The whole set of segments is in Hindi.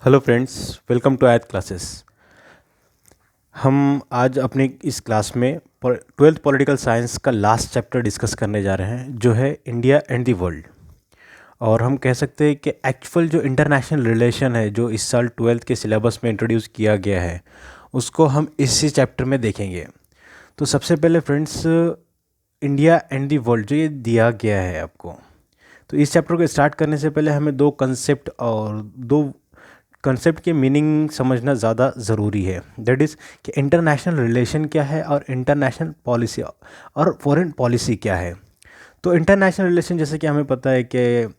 हेलो फ्रेंड्स, वेलकम टू आयत क्लासेस। हम आज अपने इस क्लास में ट्वेल्थ पॉलिटिकल साइंस का लास्ट चैप्टर डिस्कस करने जा रहे हैं, जो है इंडिया एंड द वर्ल्ड। और हम कह सकते हैं कि एक्चुअल जो इंटरनेशनल रिलेशन है, जो इस साल ट्वेल्थ के सिलेबस में इंट्रोड्यूस किया गया है, उसको हम इसी चैप्टर में देखेंगे। तो सबसे पहले friends, India and the world जो ये दिया गया है आपको, तो इस चैप्टर को स्टार्ट करने से पहले हमें दो कंसेप्ट के मीनिंग समझना ज़्यादा ज़रूरी है। दैट इज़ कि इंटरनेशनल रिलेशन क्या है और इंटरनेशनल पॉलिसी और फॉरेन पॉलिसी क्या है। तो इंटरनेशनल रिलेशन, जैसे कि हमें पता है कि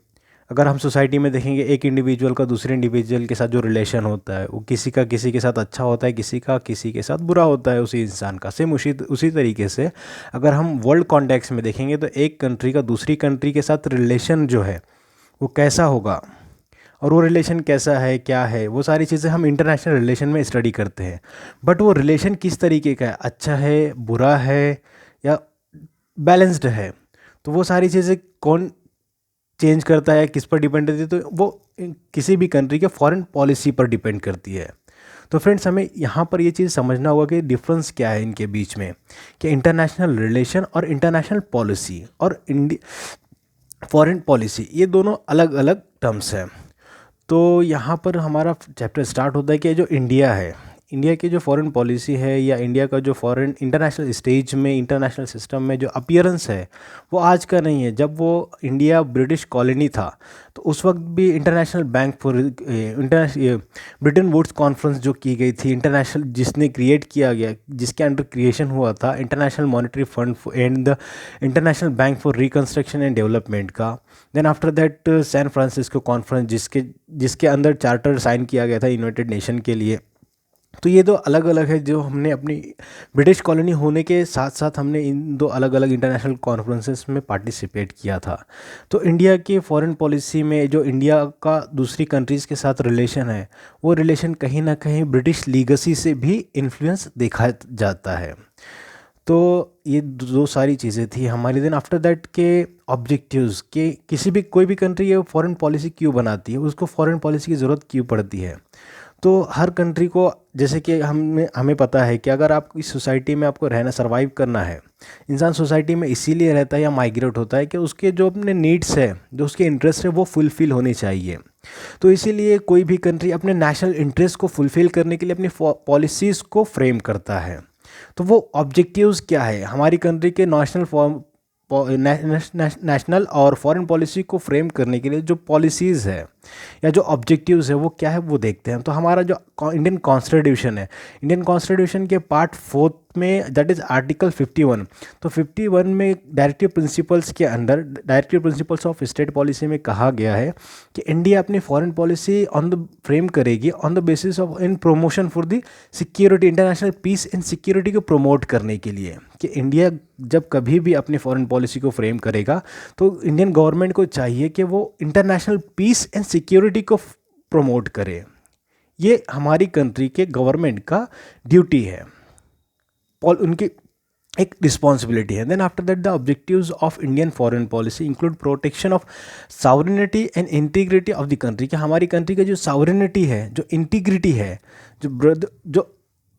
अगर हम सोसाइटी में देखेंगे, एक इंडिविजुअल का दूसरे इंडिविजुअल के साथ जो रिलेशन होता है, वो किसी का किसी के साथ अच्छा होता है, किसी का किसी के साथ बुरा होता है, उसी इंसान का। सेम उसी तरीके से अगर हम वर्ल्ड कॉन्टेक्स्ट में देखेंगे, तो एक कंट्री का दूसरी कंट्री के साथ रिलेशन जो है वो कैसा होगा, और वो रिलेशन कैसा है, क्या है, वो सारी चीज़ें हम इंटरनेशनल रिलेशन में स्टडी करते हैं। बट वो रिलेशन किस तरीके का है, अच्छा है, बुरा है, या बैलेंस्ड है, तो वो सारी चीज़ें कौन चेंज करता है, किस पर डिपेंड करती है, तो वो किसी भी कंट्री के फॉरेन पॉलिसी पर डिपेंड करती है। तो फ्रेंड्स, हमें यहाँ पर ये चीज़ समझना होगा कि डिफरेंस क्या है इनके बीच में, कि इंटरनेशनल रिलेशन और इंटरनेशनल पॉलिसी और फॉरेन पॉलिसी, ये दोनों अलग अलग टर्म्स हैं। तो यहाँ पर हमारा चैप्टर स्टार्ट होता है कि जो इंडिया है, इंडिया की जो फॉरेन पॉलिसी है, या इंडिया का जो फॉरेन इंटरनेशनल स्टेज में, इंटरनेशनल सिस्टम में जो अपीयरेंस है, वो आज का नहीं है। जब वो इंडिया ब्रिटिश कॉलोनी था, तो उस वक्त भी international bank for Bretton Woods conference जो की गई थी, इंटरनेशनल जिसने क्रिएट किया गया, जिसके अंडर क्रिएशन हुआ था international monetary fund and the international bank for reconstruction and development का। Then after that San Francisco conference, जिसके अंदर चार्टर साइन किया गया था यूनाइटेड नेशन के लिए। तो ये दो अलग अलग है, जो हमने अपनी ब्रिटिश कॉलोनी होने के साथ साथ हमने इन दो अलग अलग इंटरनेशनल कॉन्फ्रेंसेस में पार्टिसिपेट किया था। तो इंडिया की फॉरेन पॉलिसी में जो इंडिया का दूसरी कंट्रीज़ के साथ रिलेशन है, वो रिलेशन कहीं ना कहीं ब्रिटिश लीगेसी से भी इन्फ्लुएंस देखा जाता है। तो ये दो सारी चीज़ें थी हमारी। दिन आफ्टर दैट के ऑब्जेक्टिव्स, के किसी भी कोई भी कंट्री ये फॉरेन पॉलिसी क्यों बनाती है, उसको फॉरेन पॉलिसी की ज़रूरत क्यों पड़ती है। तो हर कंट्री को, जैसे कि हमें पता है कि अगर आप इस सोसाइटी में आपको रहना, सर्वाइव करना है, इंसान सोसाइटी में इसीलिए रहता है या माइग्रेट होता है कि उसके जो अपने नीड्स है, जो उसके इंटरेस्ट है, वो फुलफ़िल होने चाहिए। तो इसीलिए कोई भी कंट्री अपने नेशनल इंटरेस्ट को फुलफ़िल करने के लिए अपनी पॉलिसीज़ को फ्रेम करता है। तो वो ऑब्जेक्टिव्स क्या है, हमारी कंट्री के नेशनल और फॉरेन पॉलिसी को फ्रेम करने के लिए जो पॉलिसीज़ है या जो ऑब्जेक्टिव्स है, वो क्या है, वो देखते हैं। तो हमारा जो इंडियन कॉन्स्टिट्यूशन है, इंडियन कॉन्स्टिट्यूशन के पार्ट 4 में, दैट इज़ आर्टिकल 51। तो 51 में डायरेक्टिव प्रिंसिपल्स के अंदर, directive principles of state policy में कहा गया है कि इंडिया अपनी foreign policy on the frame करेगी on the basis of in promotion for the security, international peace and security को प्रमोट करने के लिए। कि इंडिया जब कभी भी अपनी फॉरेन पॉलिसी को फ्रेम करेगा, तो इंडियन गवर्नमेंट को चाहिए कि वो इंटरनेशनल पीस एंड सिक्योरिटी को प्रमोट करे। ये हमारी कंट्री के गवर्नमेंट का ड्यूटी है, उनकी एक रिस्पॉन्सिबिलिटी है। Then after that the objectives of Indian foreign policy include protection of sovereignty and integrity of the country, कि हमारी कंट्री का जो सावरिनिटी है, जो इंटीग्रिटी है, जो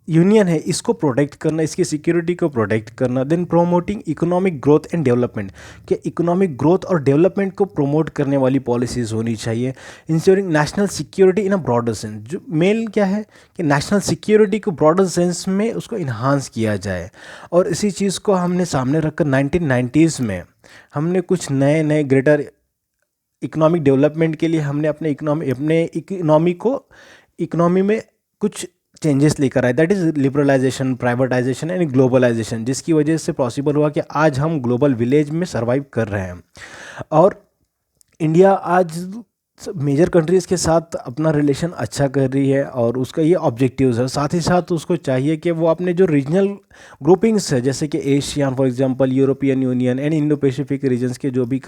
यूनियन है, इसको प्रोटेक्ट करना, इसकी सिक्योरिटी को प्रोटेक्ट करना। Then promoting economic growth and development, कि इकोनॉमिक ग्रोथ और डेवलपमेंट को प्रोमोट करने वाली पॉलिसीज़ होनी चाहिए। Ensuring national security in a broader sense, जो मेन क्या है कि नेशनल सिक्योरिटी को ब्रॉडर सेंस में उसको इन्हांस किया जाए। और इसी चीज़ को हमने सामने रखकर 1990s में हमने कुछ नए नए ग्रेटर इकोनॉमिक डेवलपमेंट के लिए हमने अपने इकोनॉमी में कुछ चेंजेस लेकर आए। That is liberalisation, privatisation and globalisation, जिसकी वजह से पॉसिबल हुआ कि आज हम ग्लोबल विलेज में सर्वाइव कर रहे हैं। और इंडिया आज मेजर कंट्रीज़ के साथ अपना रिलेशन अच्छा कर रही है, और उसका ये ऑब्जेक्टिव्स है। साथ ही साथ उसको चाहिए कि वो अपने जो रीजनल ग्रुपिंग्स है, जैसे कि Asian for example, European Union and Indo Pacific regions के जो भी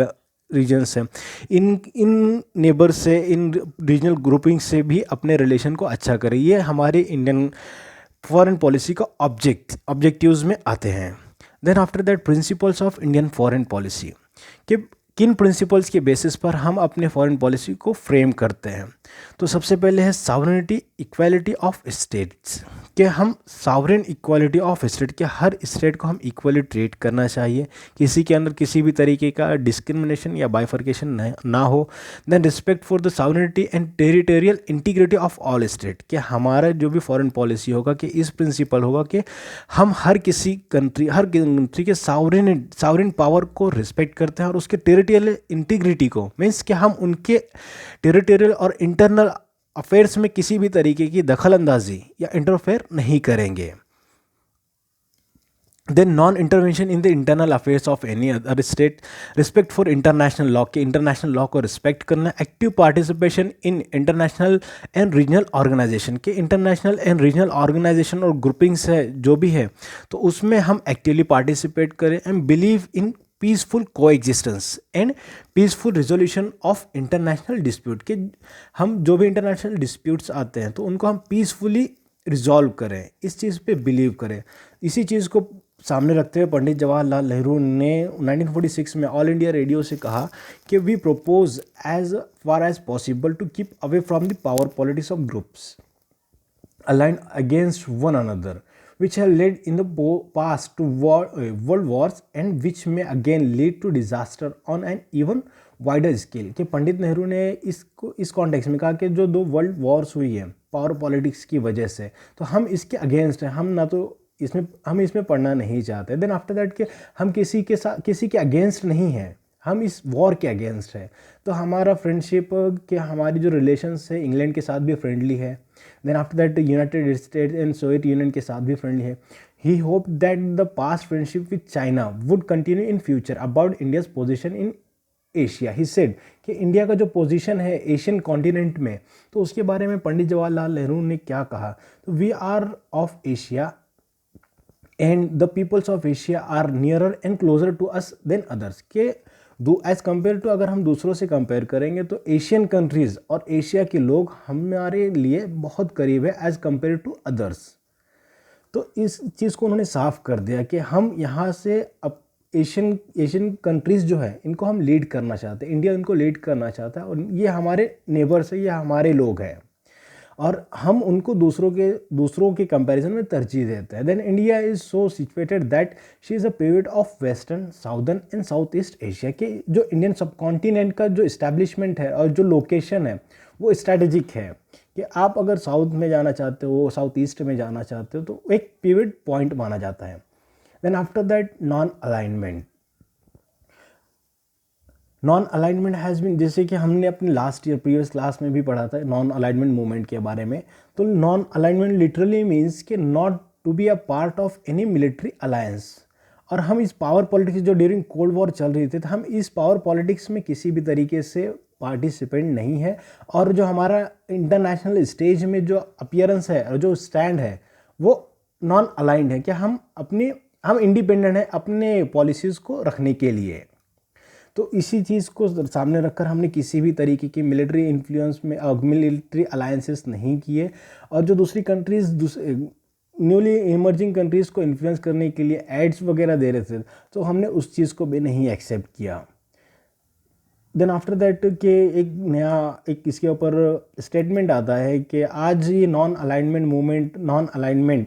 रीजन्स हैं, इन नेबर से, इन रीजनल ग्रुपिंग से भी अपने रिलेशन को अच्छा करें। ये हमारे इंडियन फॉरेन पॉलिसी का ऑब्जेक्टिव्स में आते हैं। Then after that principles of Indian foreign policy, कि किन प्रिंसिपल्स के बेसिस पर हम अपने फॉरेन पॉलिसी को फ्रेम करते हैं। तो सबसे पहले है सॉवरेनिटी इक्वालिटी ऑफ स्टेट्स, कि हम सॉवरेन इक्वालिटी ऑफ स्टेट, कि हर स्टेट को हम इक्वली ट्रीट करना चाहिए, किसी के अंदर किसी भी तरीके का डिस्क्रिमिनेशन या बाइफर्केशन ना हो। Then respect for the sovereignty and territorial integrity of all state, कि हमारा जो भी फॉरेन पॉलिसी होगा कि इस प्रिंसिपल होगा कि हम हर कंट्री के सॉवरेन पावर को रिस्पेक्ट करते हैं और उसके टेरिटोरियल इंटीग्रिटी को, मीन्स कि हम उनके टेरिटोरियल और इंटरनल अफेयर्स में किसी भी तरीके की दखल अंदाजी या इंटरफेयर नहीं करेंगे। Then non intervention in the internal affairs of any other state, respect for international law, के इंटरनेशनल लॉ को रिस्पेक्ट करना, active participation in international and regional organisation, के इंटरनेशनल एंड रीजनल ऑर्गेनाइजेशन और ग्रुपिंग्स है जो भी है तो उसमें हम एक्टिवली पार्टिसिपेट करें, and believe in peaceful coexistence and peaceful resolution of international dispute, के हम जो भी इंटरनेशनल डिस्प्यूट्स आते हैं तो उनको हम पीसफुली रिजॉल्व करें, इस चीज़ पे बिलीव करें। इसी चीज़ को सामने रखते हुए पंडित जवाहरलाल नेहरू ने 1946 में ऑल इंडिया रेडियो से कहा कि we propose as far as possible to keep away from the power politics of groups aligned against one another, which have led in the past to world wars and which may again lead to disaster on an even wider scale। कि पंडित नेहरू ने इस कॉन्टेक्स्ट में कहा कि जो 2 वर्ल्ड वॉर्स हुई है पावर पॉलिटिक्स की वजह से, तो हम इसके अगेंस्ट हैं, हम इसमें पढ़ना नहीं चाहते। देन आफ्टर दैट कि हम किसी के अगेंस्ट नहीं हैं, हम इस वॉर के अगेंस्ट है। तो हमारा फ्रेंडशिप के हमारी जो रिलेशंस है इंग्लैंड के साथ भी फ्रेंडली है। Then after that United States and Soviet Union के साथ भी फ्रेंडली है। He hope that the past friendship with China would continue in future about India's position in Asia. He said कि इंडिया का जो पोजीशन है एशियन कॉन्टिनेंट में, तो उसके बारे में पंडित जवाहरलाल नेहरू ने क्या कहा, तो we are of Asia and the peoples of Asia are nearer and closer to us than others, के एज कम्पेयर टू अगर हम दूसरों से कंपेयर करेंगे तो एशियन कंट्रीज़ और एशिया के लोग हमारे लिए बहुत करीब है एज कम्पेयर टू अदर्स। तो इस चीज़ को उन्होंने साफ कर दिया कि हम यहाँ से अब एशियन कंट्रीज़ जो है इनको हम लीड करना चाहते हैं, इंडिया इनको लीड करना चाहता है और ये हमारे नेबर्स है, ये हमारे लोग हैं और हम उनको दूसरों के कंपैरिजन में तरजीह देते हैं। Then India is so situated that she is a pivot of western southern and south east Asia, के जो इंडियन सब कॉन्टिनेंट का जो इस्टेब्लिशमेंट है और जो लोकेशन है वो स्ट्रैटेजिक है कि आप अगर साउथ में जाना चाहते हो, साउथ ईस्ट में जाना चाहते हो तो एक पिवट पॉइंट माना जाता है। Then after that non alignment has been, जैसे कि हमने अपने लास्ट ईयर प्रीवियस क्लास में भी पढ़ा था नॉन अलाइनमेंट मूवमेंट के बारे में। तो नॉन अलाइनमेंट लिटरली मीन्स कि not to be a part of any military alliance. और हम इस पावर पॉलिटिक्स जो ड्यूरिंग कोल्ड वॉर चल रही थी तो हम इस पावर पॉलिटिक्स में किसी भी तरीके से पार्टिसिपेंट नहीं है और जो हमारा इंटरनेशनल स्टेज में जो अपीयरेंस है और जो स्टैंड है वो नॉन अलाइंड है कि हम इंडिपेंडेंट हैं अपने पॉलिसीज़ को रखने के लिए। तो इसी चीज़ को सामने रखकर हमने किसी भी तरीके की मिलिट्री इन्फ्लुएंस में मिलिट्री अलायंसेस नहीं किए और जो दूसरी कंट्रीज़ न्यूली इमर्जिंग कंट्रीज़ को इन्फ्लुएंस करने के लिए एड्स वगैरह दे रहे थे तो हमने उस चीज़ को भी नहीं एक्सेप्ट किया। देन आफ्टर दैट के एक इसके ऊपर स्टेटमेंट आता है कि आज ये नॉन अलाइनमेंट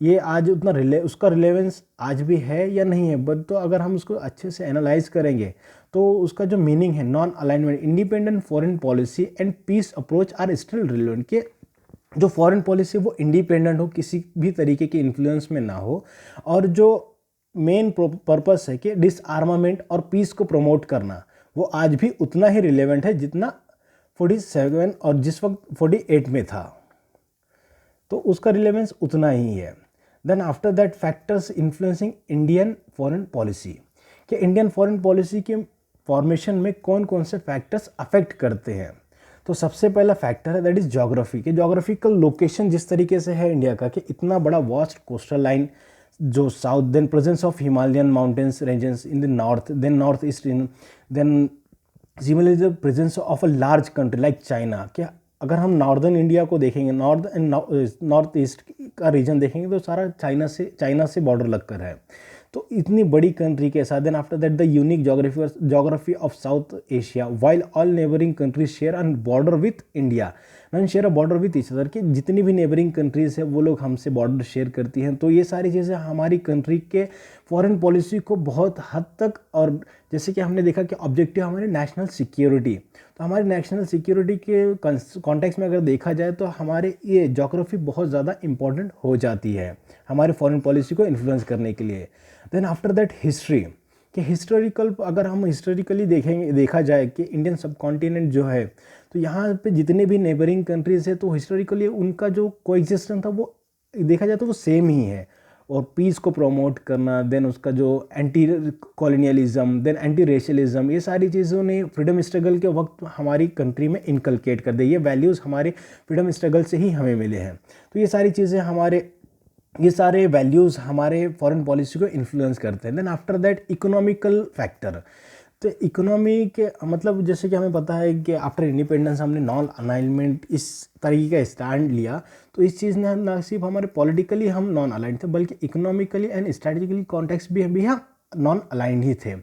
ये आज उतना उसका रिलेवेंस आज भी है या नहीं है, बट तो अगर हम उसको अच्छे से एनालाइज करेंगे तो उसका जो मीनिंग है non alignment, independent foreign policy and peace approach are still relevant, के जो फॉरेन पॉलिसी वो इंडिपेंडेंट हो, किसी भी तरीके के इन्फ्लुएंस में ना हो और जो मेन पर्पस है कि डिसआर्मामेंट और पीस को प्रमोट करना वो आज भी उतना ही रिलेवेंट है जितना 47 और जिस वक्त 48 में था, तो उसका रिलेवेंस उतना ही है। Then after that factors influencing Indian foreign policy, कि इंडियन फॉरेन पॉलिसी के फॉर्मेशन में कौन कौन से फैक्टर्स अफेक्ट करते हैं। तो सबसे पहला फैक्टर है दैट इज़ ज्योग्राफी, कि ज्योग्राफिकल लोकेशन जिस तरीके से है इंडिया का कि इतना बड़ा वास्ट कोस्टल लाइन जो south, then presence of Himalayan mountains ranges in the north, then north east, then similarly the presence of a large country like China. क्या अगर हम नॉर्दर्न इंडिया को देखेंगे, नॉर्थ ईस्ट का रीजन देखेंगे तो सारा चाइना से बॉर्डर लगकर है। तो इतनी बड़ी कंट्री के साथ, then after that the unique geography of South Asia, while all neighbouring countries share an border with India, मैंने share a border with each other, कि जितनी भी नेबरिंग कंट्रीज है वो लोग हमसे बॉर्डर शेयर करती हैं। तो ये सारी चीज़ें हमारी कंट्री के फॉरेन पॉलिसी को बहुत हद तक, और जैसे कि हमने देखा कि ऑब्जेक्टिव हमारी नेशनल सिक्योरिटी, तो हमारी नेशनल सिक्योरिटी के कॉन्टेक्स्ट में अगर देखा जाए तो हमारे ये ज्योग्राफी बहुत ज़्यादा इंपॉर्टेंट हो जाती है हमारे फॉरेन पॉलिसी को इन्फ्लुएंस करने के लिए। देन आफ्टर दैट हिस्ट्री, कि हिस्टोरिकल, अगर हम हिस्टोरिकली देखा जाए कि इंडियन सब कॉन्टिनेंट जो है, तो यहाँ पे जितने भी नेबरिंग कंट्रीज़ है तो हिस्टोरिकली उनका जो कोएग्जिस्टेंस था वो देखा जाए तो वो सेम ही है। और पीस को प्रमोट करना, देन उसका जो एंटी कॉलोनियलिज्म, देन एंटी रेशलिज्म, ये सारी चीज़ों ने फ्रीडम स्ट्रगल के वक्त हमारी कंट्री में इनकलकेट कर दी। ये वैल्यूज़ हमारे फ्रीडम स्ट्रगल से ही हमें मिले हैं। तो ये सारे वैल्यूज़ हमारे फॉरेन पॉलिसी को इन्फ्लुएंस करते हैं। Then after that economical factor, तो इकोनॉमी के मतलब जैसे कि हमें पता है कि आफ्टर इंडिपेंडेंस हमने नॉन अलाइनमेंट इस तरीके का स्टैंड लिया, तो इस चीज़ ने ना सिर्फ हमारे पॉलिटिकली हम नॉन अलाइंड थे बल्कि इकोनॉमिकली एंड स्ट्रेटेजिकली कॉन्टेक्स्ट भी हम नॉन अलाइंड ही थे।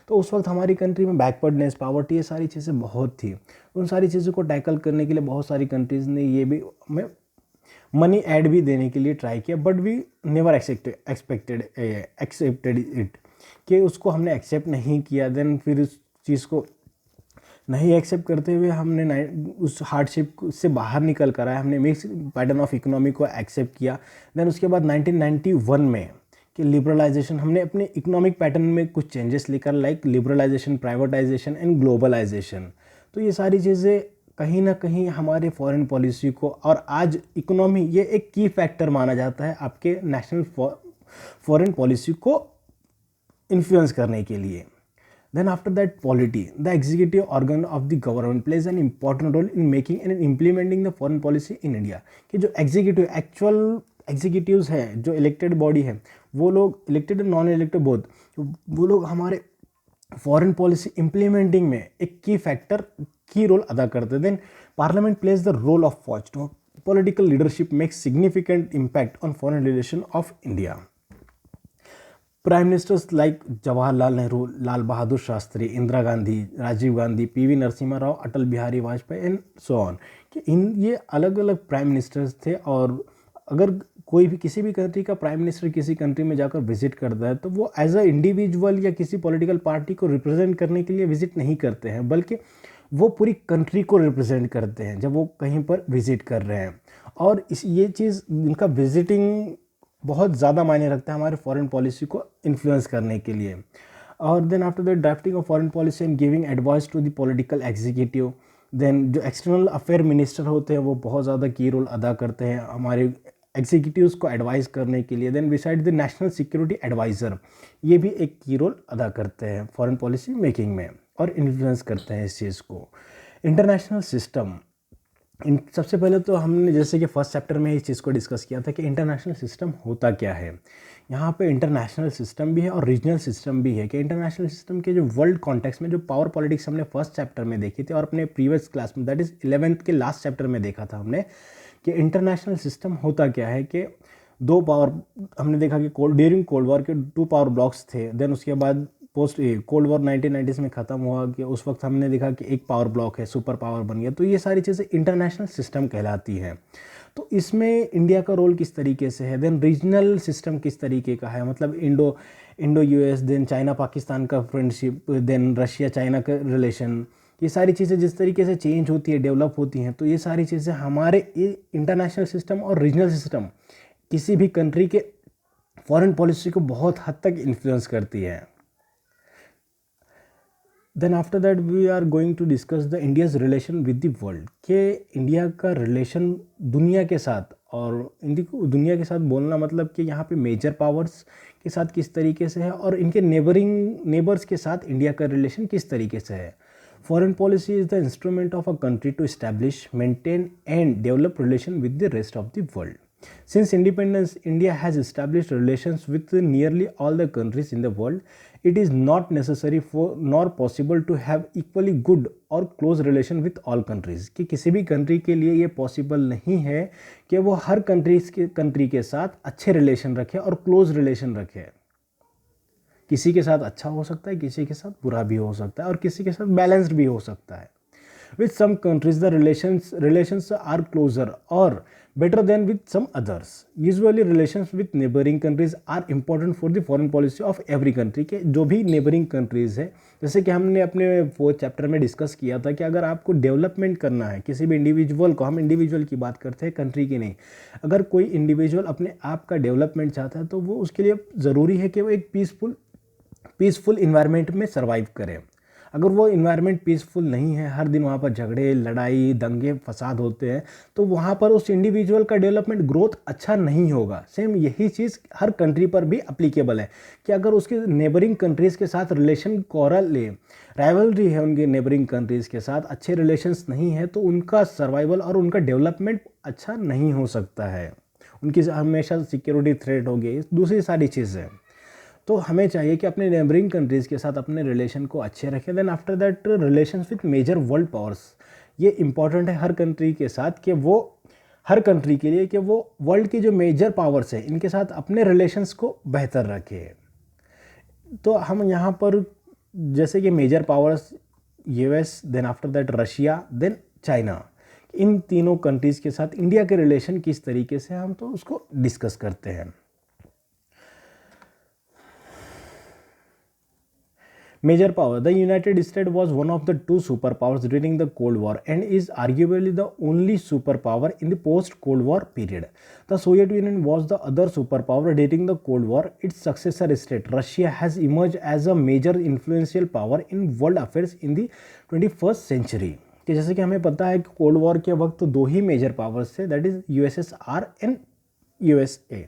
तो उस वक्त हमारी कंट्री में बैकवर्डनेस, पॉवर्टी, ये सारी चीज़ें बहुत थी। उन सारी चीज़ों को टैकल करने के लिए बहुत सारी कंट्रीज़ ने ये भी हमें मनी ऐड भी देने के लिए ट्राई किया, but we never accepted it, कि उसको हमने एक्सेप्ट नहीं किया। देन फिर उस चीज़ को नहीं एक्सेप्ट करते हुए हमने उस हार्डशिप से बाहर निकल कर आए, हमने मिक्स पैटर्न ऑफ इकोनॉमी को एक्सेप्ट किया। देन उसके बाद 1991 में कि लिबरलाइजेशन, हमने अपने इकोनॉमिक पैटर्न में कुछ चेंजेस लेकर, like liberalisation, privatisation and globalisation. तो ये सारी चीज़ें कहीं ना कहीं हमारे फॉरेन पॉलिसी को, और आज इकोनॉमी ये एक की फैक्टर माना जाता है आपके नेशनल फॉरेन पॉलिसी को इन्फ्लुएंस करने के लिए। Then after that polity, the executive organ of the government plays an important role in making and implementing the foreign policy in India, कि जो एक्चुअल एग्जीक्यूटिव्स हैं, जो इलेक्टेड बॉडी है, वो लोग elected and non elected both, वो लोग हमारे फॉरेन पॉलिसी इम्प्लीमेंटिंग में एक की रोल अदा करते हैं। Then parliament plays the role of watch to political leadership makes significant impact on foreign relation of India. Prime ministers like Jawaharlal Nehru, Lal Bahadur Shastri, Indira Gandhi, Rajiv Gandhi, PV Narasimha Rao, Atal Bihari Vajpayee and so on, कि ये अलग अलग प्राइम मिनिस्टर्स थे। और अगर कोई भी किसी भी कंट्री का प्राइम मिनिस्टर किसी कंट्री में जाकर विजिट करता है तो वो एज अ इंडिविजुअल या किसी पॉलिटिकल पार्टी को रिप्रेजेंट करने के लिए विजिट नहीं करते हैं, बल्कि वो पूरी कंट्री को रिप्रेजेंट करते हैं जब वो कहीं पर विजिट कर रहे हैं। और ये चीज़, इनका विजिटिंग बहुत ज़्यादा मायने रखता है हमारे फॉरेन पॉलिसी को इन्फ्लुएंस करने के लिए। और then after the drafting of foreign policy and giving advice to the political executive, then जो एक्सटर्नल अफेयर मिनिस्टर होते हैं वो बहुत ज़्यादा की रोल अदा करते हैं हमारे एग्जीक्यूटिव्स को एडवाइस करने के लिए। Then beside the national security adviser, ये भी एक की रोल अदा करते हैं फॉरेन पॉलिसी मेकिंग में और इन्फ्लुएंस करते हैं इस चीज़ को। इंटरनेशनल सिस्टम, सबसे पहले तो हमने जैसे कि फर्स्ट चैप्टर में इस चीज़ को डिस्कस किया था कि इंटरनेशनल सिस्टम होता क्या है। यहाँ पे इंटरनेशनल सिस्टम भी है और रीजनल सिस्टम भी है। कि इंटरनेशनल सिस्टम के जो वर्ल्ड कॉन्टेक्स्ट में जो पावर पॉलिटिक्स हमने फर्स्ट चैप्टर में देखी थी और अपने प्रीवियस क्लास में, दैट इज़ 11th के लास्ट चैप्टर में देखा था हमने कि इंटरनेशनल सिस्टम होता क्या है। कि दो पावर, हमने देखा कि ड्यूरिंग कोल्ड वॉर के 2 पावर ब्लॉक्स थे। देन उसके बाद पोस्ट कोल्ड वॉर 1990s में ख़त्म हुआ कि उस वक्त हमने देखा कि एक पावर ब्लॉक है, सुपर पावर बन गया। तो ये सारी चीज़ें इंटरनेशनल सिस्टम कहलाती हैं। तो इसमें इंडिया का रोल किस तरीके से है। देन रीजनल सिस्टम किस तरीके का है, मतलब Indo US, then China Pakistan का फ्रेंडशिप, देन रशिया चाइना का रिलेशन, ये सारी चीज़ें जिस तरीके से चेंज होती है, डेवलप होती हैं, तो ये सारी चीज़ें हमारे इंटरनेशनल सिस्टम और रीजनल सिस्टम किसी भी कंट्री के फॉरेन पॉलिसी को बहुत हद तक इन्फ्लुएंस करती है। Then after that we are going to discuss the India's relation with the world, के इंडिया का रिलेशन दुनिया के साथ, और दुनिया के साथ बोलना मतलब कि यहाँ पे मेजर पावर्स के साथ किस तरीके से है और इनके नेबर्स के साथ इंडिया का रिलेशन किस तरीके से है। Foreign policy is the instrument of a country to establish, maintain and develop relation with the rest of the world. Since independence, India has established relations with nearly all the countries in the world. It is not necessary for nor possible to have equally good or close relation with all countries. कि किसी भी कंट्री के लिए ये पॉसिबल नहीं है कि वो हर कंट्री के साथ अच्छे रिलेशन रखे और क्लोज रिलेशन रखे। किसी के साथ अच्छा हो सकता है, किसी के साथ बुरा भी हो सकता है, और किसी के साथ बैलेंस्ड भी हो सकता है. With some countries, the relations are closer or better than with some others. Usually, relations with neighboring countries are important for the foreign policy of every country. के जो भी neighboring countries है, जैसे कि हमने अपने 4th चैप्टर में डिस्कस किया था कि अगर आपको डेवलपमेंट करना है किसी भी इंडिविजुअल को, हम इंडिविजुअल की बात करते हैं, कंट्री की नहीं, अगर कोई इंडिविजुअल अपने आप का डेवलपमेंट चाहता है तो वो उसके लिए ज़रूरी है कि वो एक पीसफुल इन्वायरमेंट में सर्वाइव करे. अगर वो इन्वायरमेंट पीसफुल नहीं है, हर दिन वहाँ पर झगड़े, लड़ाई, दंगे फसाद होते हैं, तो वहाँ पर उस इंडिविजुअल का डेवलपमेंट ग्रोथ अच्छा नहीं होगा. सेम यही चीज़ हर कंट्री पर भी अप्लीकेबल है कि अगर उसके नेबरिंग कंट्रीज़ के साथ रिलेशन राइवलरी है, उनके नेबरिंग कंट्रीज़ के साथ अच्छे रिलेशंस नहीं है, तो उनका सर्वाइवल और उनका डेवलपमेंट अच्छा नहीं हो सकता है. उनकी हमेशा सिक्योरिटी थ्रेट होगी, दूसरी सारी चीज़ें. तो हमें चाहिए कि अपने नेबरिंग कंट्रीज़ के साथ अपने रिलेशन को अच्छे रखें. Then after that relations with major world powers, ये इंपॉर्टेंट है हर कंट्री के साथ कि वो हर कंट्री के लिए कि वो वर्ल्ड की जो मेजर पावर्स है इनके साथ अपने रिलेशंस को बेहतर रखे. तो हम यहाँ पर जैसे कि major powers US, then after that Russia, then China, इन तीनों कंट्रीज़ के साथ इंडिया के रिलेशन किस तरीके से हम तो उसको डिस्कस करते हैं. Major power. The United States was one of the two superpowers during the Cold War and is arguably the only superpower in the post-Cold War period. The Soviet Union was the other superpower during the Cold War. Its successor state, Russia, has emerged as a major influential power in world affairs in the 21st century. कि जैसे कि हमें पता है कि कोल्ड वॉर के वक्त दो ही मेजर पावर्स थे, that is USSR and USA.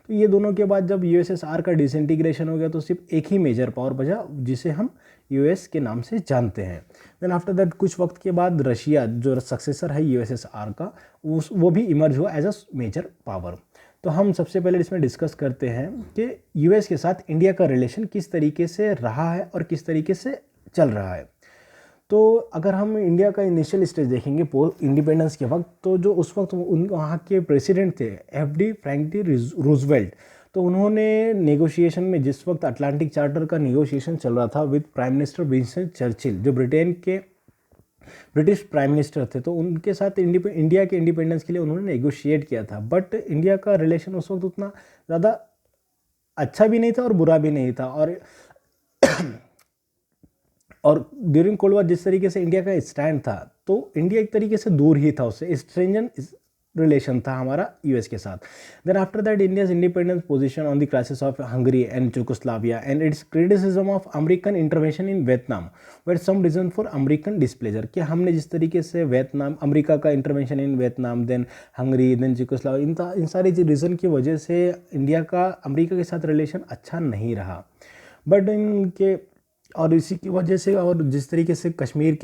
तो ये दोनों के बाद जब यूएसएसआर का डिसइंटीग्रेशन हो गया तो सिर्फ एक ही मेजर पावर बचा जिसे हम यूएस के नाम से जानते हैं. देन आफ्टर दैट कुछ वक्त के बाद रशिया, जो सक्सेसर है यूएसएसआर का, वो भी इमर्ज हुआ एज अ मेजर पावर. तो हम सबसे पहले इसमें डिस्कस करते हैं कि यूएस के साथ इंडिया का रिलेशन किस तरीके से रहा है और किस तरीके से चल रहा है. तो अगर हम इंडिया का इनिशियल स्टेज देखेंगे इंडिपेंडेंस के वक्त, तो जो उस वक्त वहाँ के प्रेसिडेंट थे एफडी फ्रैंकलिन रूजवेल्ट, तो उन्होंने नेगोशिएशन में, जिस वक्त अटलांटिक चार्टर का नेगोशिएशन चल रहा था with prime minister Winston Churchill, जो ब्रिटिश प्राइम मिनिस्टर थे, तो उनके साथ इंडिया के इंडिपेंडेंस के लिए उन्होंने नेगोशिएट किया था. बट इंडिया का रिलेशन उस वक्त उतना ज़्यादा अच्छा भी नहीं था और बुरा भी नहीं था. और ड्यूरिंग कोल्ड वॉर जिस तरीके से इंडिया का स्टैंड था, तो इंडिया एक तरीके से दूर ही था उससे, स्ट्रेंजन रिलेशन था हमारा यूएस के साथ. Then after that India's independence position on the crisis of Hungary and Czechoslovakia and its criticism of American intervention in Vietnam were some reason for American displeasure. कि हमने जिस तरीके से अमेरिका का intervention in Vietnam, then Hungary, then Czechoslovakia, इन सारी रीज़न की वजह से इंडिया का अमेरिका के साथ रिलेशन अच्छा नहीं रहा. बट इनके और इसी की वजह से, और जिस तरीके से कश्मीर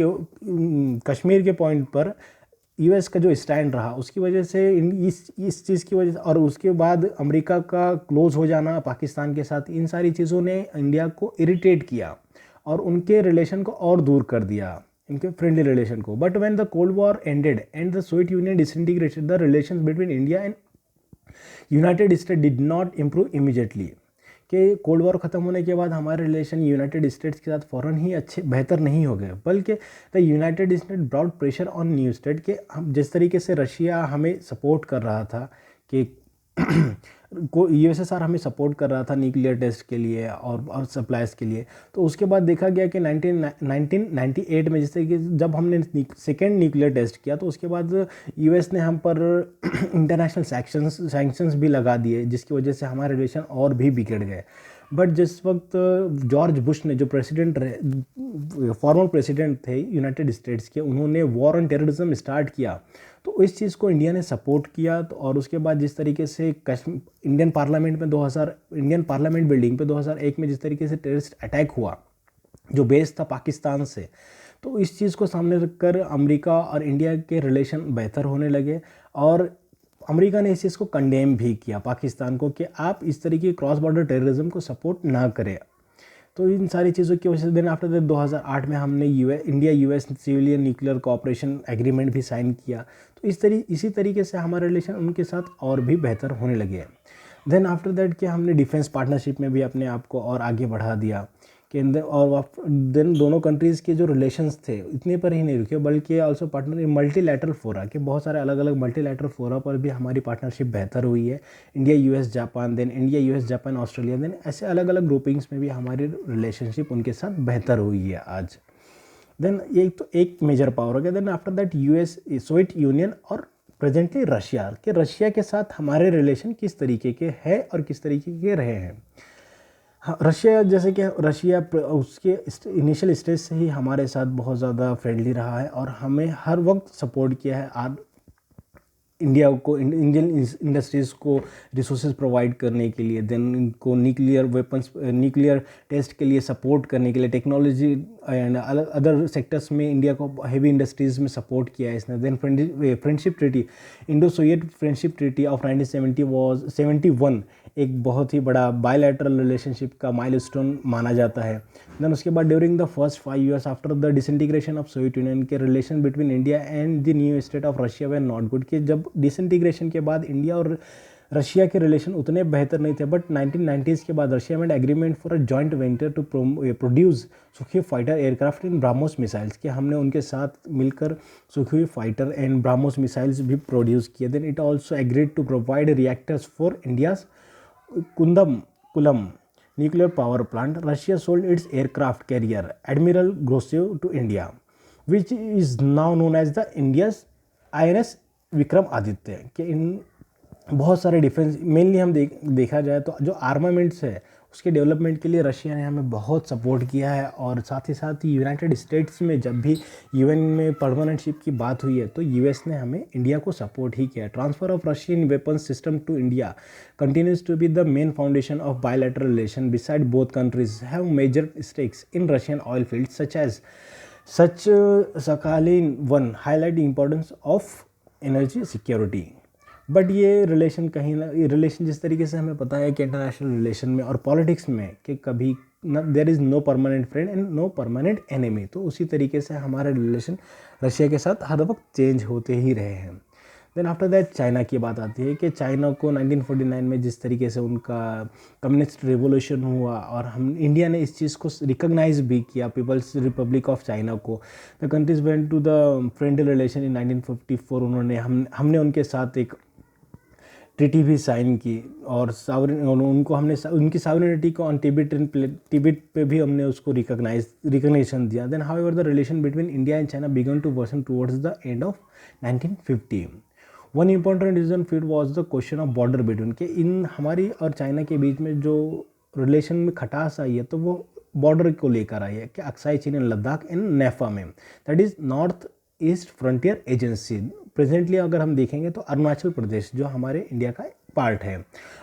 के पॉइंट पर यूएस का जो स्टैंड रहा, उसकी वजह से इस चीज़ की वजह से, और उसके बाद अमेरिका का क्लोज हो जाना पाकिस्तान के साथ, इन सारी चीज़ों ने इंडिया को इरिटेट किया और उनके रिलेशन को और दूर कर दिया, इनके फ्रेंडली रिलेशन को. But when the cold war ended and the Soviet union disintegrated, the relations between India and United states did not improve immediately. कि कोल्ड वॉर ख़त्म होने के बाद हमारे रिलेशन यूनाइटेड स्टेट्स के साथ फ़ौरन ही बेहतर नहीं हो गए, बल्कि the United State brought pressure on new state. के हम जिस तरीके से रशिया हमें सपोर्ट कर रहा था कि यूएसएसआर हमें सपोर्ट कर रहा था न्यूक्लियर टेस्ट के लिए और सप्लाईज के लिए, तो उसके बाद देखा गया कि 1998 में जिस तरीके जब हमने सेकेंड न्यूक्लियर टेस्ट किया, तो उसके बाद यूएस ने हम पर इंटरनेशनल सैंक्शंस भी लगा दिए, जिसकी वजह से हमारे रिलेशन और भी बिगड़ गए. बट जिस वक्त जॉर्ज बुश ने, जो फॉर्मर प्रेसिडेंट थे यूनाइटेड स्टेट्स के, उन्होंने वॉर ऑन टेररिज्म स्टार्ट किया, तो इस चीज़ को इंडिया ने सपोर्ट किया. तो और उसके बाद जिस तरीके से इंडियन पार्लियामेंट बिल्डिंग पे 2001 में जिस तरीके से टेररिस्ट अटैक हुआ, जो बेस था पाकिस्तान से, तो इस चीज़ को सामने रखकर अमेरिका और इंडिया के रिलेशन बेहतर होने लगे. और अमेरिका ने इस चीज़ को कंडेम भी किया पाकिस्तान को कि आप इस तरीके क्रॉस बॉर्डर टेररिज्म को सपोर्ट ना करें. तो इन सारी चीज़ों की वजह से देन आफ्टर दैट 2008 में हमने India US civilian nuclear cooperation agreement भी साइन किया. तो इसी तरीके से हमारा रिलेशन उनके साथ और भी बेहतर होने लगे. देन आफ्टर दैट कि हमने डिफेंस पार्टनरशिप में भी अपने आप को और आगे बढ़ा दिया कि और देन दोनों कंट्रीज़ के जो रिलेशंस थे इतने पर ही नहीं रुके, बल्कि आल्सो पार्टनर इन मल्टीलैटरल फोरा के बहुत सारे अलग अलग मल्टीलैटरल फोरा पर भी हमारी पार्टनरशिप बेहतर हुई है। India US Japan, then India US Japan Australia, then ऐसे अलग अलग ग्रुपिंग्स में भी हमारी रिलेशनशिप उनके साथ बेहतर हुई है आज। देन ये तो एक मेजर पावर हो गया। Then after that US, Soviet Union और प्रेजेंटली रशिया के के साथ हमारे रिलेशन किस तरीके के हैं और किस तरीके के रहे हैं। हाँ, रशिया जैसे कि रशिया उसके इनिशियल स्टेज से ही हमारे साथ बहुत ज़्यादा फ्रेंडली रहा है और हमें हर वक्त सपोर्ट किया है। इंडिया को, इंडियन इंडस्ट्रीज़ को रिसोर्सेज प्रोवाइड करने के लिए, देन इनको न्यूक्लियर वेपन्स, न्यूक्लियर टेस्ट के लिए सपोर्ट करने के लिए, टेक्नोलॉजी एंड अदर सेक्टर्स में इंडिया को हेवी इंडस्ट्रीज़ में सपोर्ट किया है इसने। Then friendship treaty, Indo Soviet friendship treaty of 1971 एक बहुत ही बड़ा बायलैटरल रिलेशनशिप का माइलस्टोन माना जाता है। देन उसके बाद during the first 5 years after the disintegration of Soviet Union के relation between India and the new state of Russia were not good, कि जब डिसइंटीग्रेशन के बाद इंडिया और रशिया के रिलेशन उतने बेहतर नहीं थे, बट 1990s के बाद Russia made agreement for a joint venture to produce Sukhoi fighter aircraft in BrahMos missiles, कि हमने उनके साथ मिलकर Sukhoi fighter and BrahMos missiles भी प्रोड्यूस किए। Then it also agreed to provide reactors for India's कुलम nuclear power plant. Russia sold its aircraft carrier Admiral Grossev to India, which is now known as the India's INS Vikram Aditya. कि इन बहुत सारे डिफेंस, मेनली हम देखा जाए तो जो आर्मामेंट्स है उसके डेवलपमेंट के लिए रशिया ने हमें बहुत सपोर्ट किया है। और साथ ही साथ यूनाइटेड स्टेट्स में जब भी यूएन में परमानेंटशिप की बात हुई है तो यूएस ने हमें इंडिया को सपोर्ट ही किया। Transfer of Russian weapons system to India continues to be the main foundation of bilateral relation. Beside, both countries have major stakes in Russian oil fields such Sakhalin-1 highlight the importance of energy security. But ये रिलेशन कहीं ना, ये रिलेशन जिस तरीके से हमें पता है कि इंटरनेशनल रिलेशन में और पॉलिटिक्स में कि कभी there is no permanent friend and no permanent enemy, तो उसी तरीके से हमारे रिलेशन रशिया के साथ हर वक्त चेंज होते ही रहे हैं। देन आफ्टर दैट चाइना की बात आती है कि चाइना को 1949 में जिस तरीके से उनका कम्युनिस्ट रिवोल्यूशन हुआ और हम इंडिया ने इस चीज़ को रिकॉग्नाइज भी किया, पीपल्स रिपब्लिक ऑफ चाइना को। The countries went to the friendly relation in 1954। उन्होंने हमने उनके साथ एक ट्रीटी भी साइन की और उनको हमने उनकी सॉवरेनिटी को ऑन तिब्बत पे भी हमने उसको रिकग्निशन दिया। Then however the relation between India and China began to worsen towards the end of 1950। One important reason फिर was the question of border between, कि इन हमारी और चाइना के बीच में जो रिलेशन में खटास आई है तो वो बॉर्डर को लेकर आई है कि अक्साई चीन एंड लद्दाख इन नेफा में, that is north east frontier agency. Presently अगर हम देखेंगे तो अरुणाचल प्रदेश जो हमारे इंडिया का पार्ट है।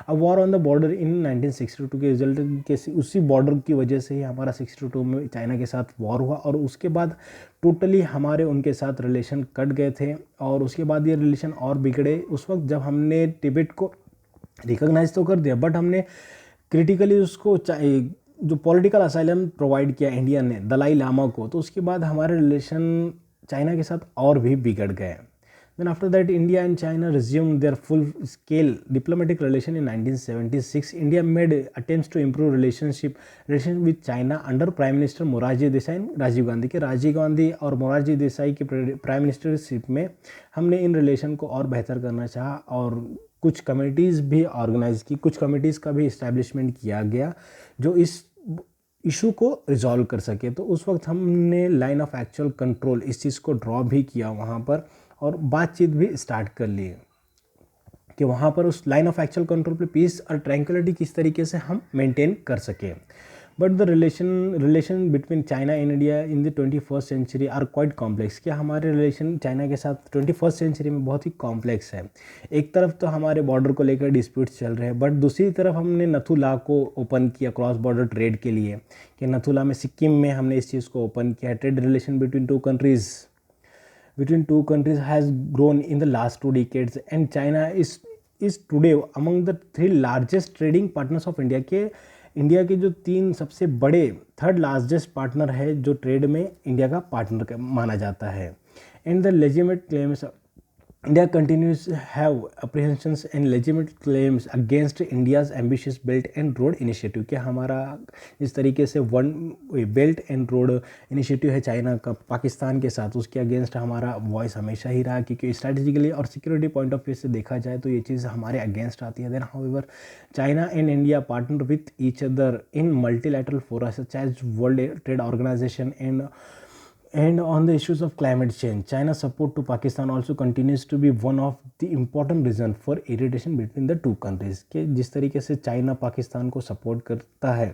अब war on the border in 1962 के रिजल्ट के उसी बॉर्डर की वजह से ही हमारा 62 में चाइना के साथ वॉर हुआ और उसके बाद टोटली हमारे उनके साथ रिलेशन कट गए थे। और उसके बाद ये रिलेशन और बिगड़े उस वक्त जब हमने तिब्बत को रिकॉग्नाइज तो कर दिया, बट हमने क्रिटिकली उसको जो पॉलिटिकल असाइलम प्रोवाइड किया इंडिया ने दलाई लामा को, तो उसके बाद हमारे रिलेशन चाइना के साथ और भी बिगड़ गए। Then after that, India and China resumed their full-scale diplomatic relation in 1976. India made attempts to improve relations with China under Prime Minister Morarji Desai and Rajiv Gandhi। के राजीव गांधी और मोरारजी देसाई के प्राइम मिनिस्टरशिप में हमने इन रिलेशन को और बेहतर करना चाहा और कुछ कमेटीज़ भी ऑर्गेनाइज की, कुछ कमेटीज़ का भी इस्टेब्लिशमेंट किया गया जो इस इशू को रिजॉल्व कर सके। तो उस वक्त हमने लाइन ऑफ एक्चुअल कंट्रोल इस चीज़ को ड्रॉ भी किया वहाँ पर और बातचीत भी स्टार्ट कर ली कि वहाँ पर उस लाइन ऑफ एक्चुअल कंट्रोल पे पीस और ट्रैंक्विलिटी किस तरीके से हम मेंटेन कर सकें। But the relation between China and India in the 21st century are quite complex. क्या हमारे रिलेशन चाइना के साथ 21st सेंचुरी में बहुत ही कॉम्प्लेक्स है। एक तरफ तो हमारे बॉर्डर को लेकर डिस्प्यूट्स चल रहे हैं, बट दूसरी तरफ हमने नथुला को ओपन किया क्रॉस बॉर्डर ट्रेड के लिए, कि नथुला में सिक्किम में हमने इस चीज़ को ओपन किया। Trade relation between two countries has grown in the last 2 decades and China is today among the 3 largest trading partners of India। के इंडिया के जो 3 सबसे बड़े 3rd लार्जेस्ट पार्टनर है जो ट्रेड में इंडिया का पार्टनर माना जाता है। And the legitimate claims India continues to have apprehensions and legitimate claims against India's ambitious Belt and Road Initiative। कि हमारा इस तरीके से one belt and road initiative है चाइना का पाकिस्तान के साथ, उसके अगेंस्ट हमारा वॉइस हमेशा ही रहा, क्योंकि स्ट्रैटेजिकली और सिक्योरिटी पॉइंट ऑफ व्यू से देखा जाए तो ये चीज़ हमारे अगेंस्ट आती है। Then however China and India partner with each other in multilateral fora such as World Trade Organization and on the issues of climate change. China's support to Pakistan also continues to be one of the important reason for irritation between the two countries। कि जिस तरीके से चाइना पाकिस्तान को सपोर्ट करता है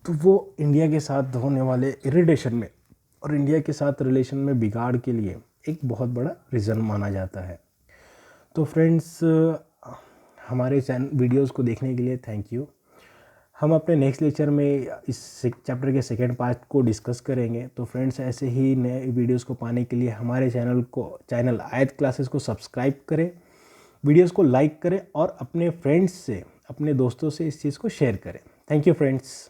तो वो इंडिया के साथ होने वाले इरिटेशन में और इंडिया के साथ रिलेशन में बिगाड़ के लिए एक बहुत बड़ा रीज़न माना जाता है। तो फ्रेंड्स, हमारे वीडियोज़ को देखने के लिए थैंक यू। हम अपने नेक्स्ट लेक्चर में इस चैप्टर के सेकेंड पार्ट को डिस्कस करेंगे। तो फ्रेंड्स, ऐसे ही नए वीडियोस को पाने के लिए हमारे चैनल आयत क्लासेस को सब्सक्राइब करें, वीडियोस को लाइक करें और अपने फ्रेंड्स से, अपने दोस्तों से इस चीज़ को शेयर करें। Thank you friends.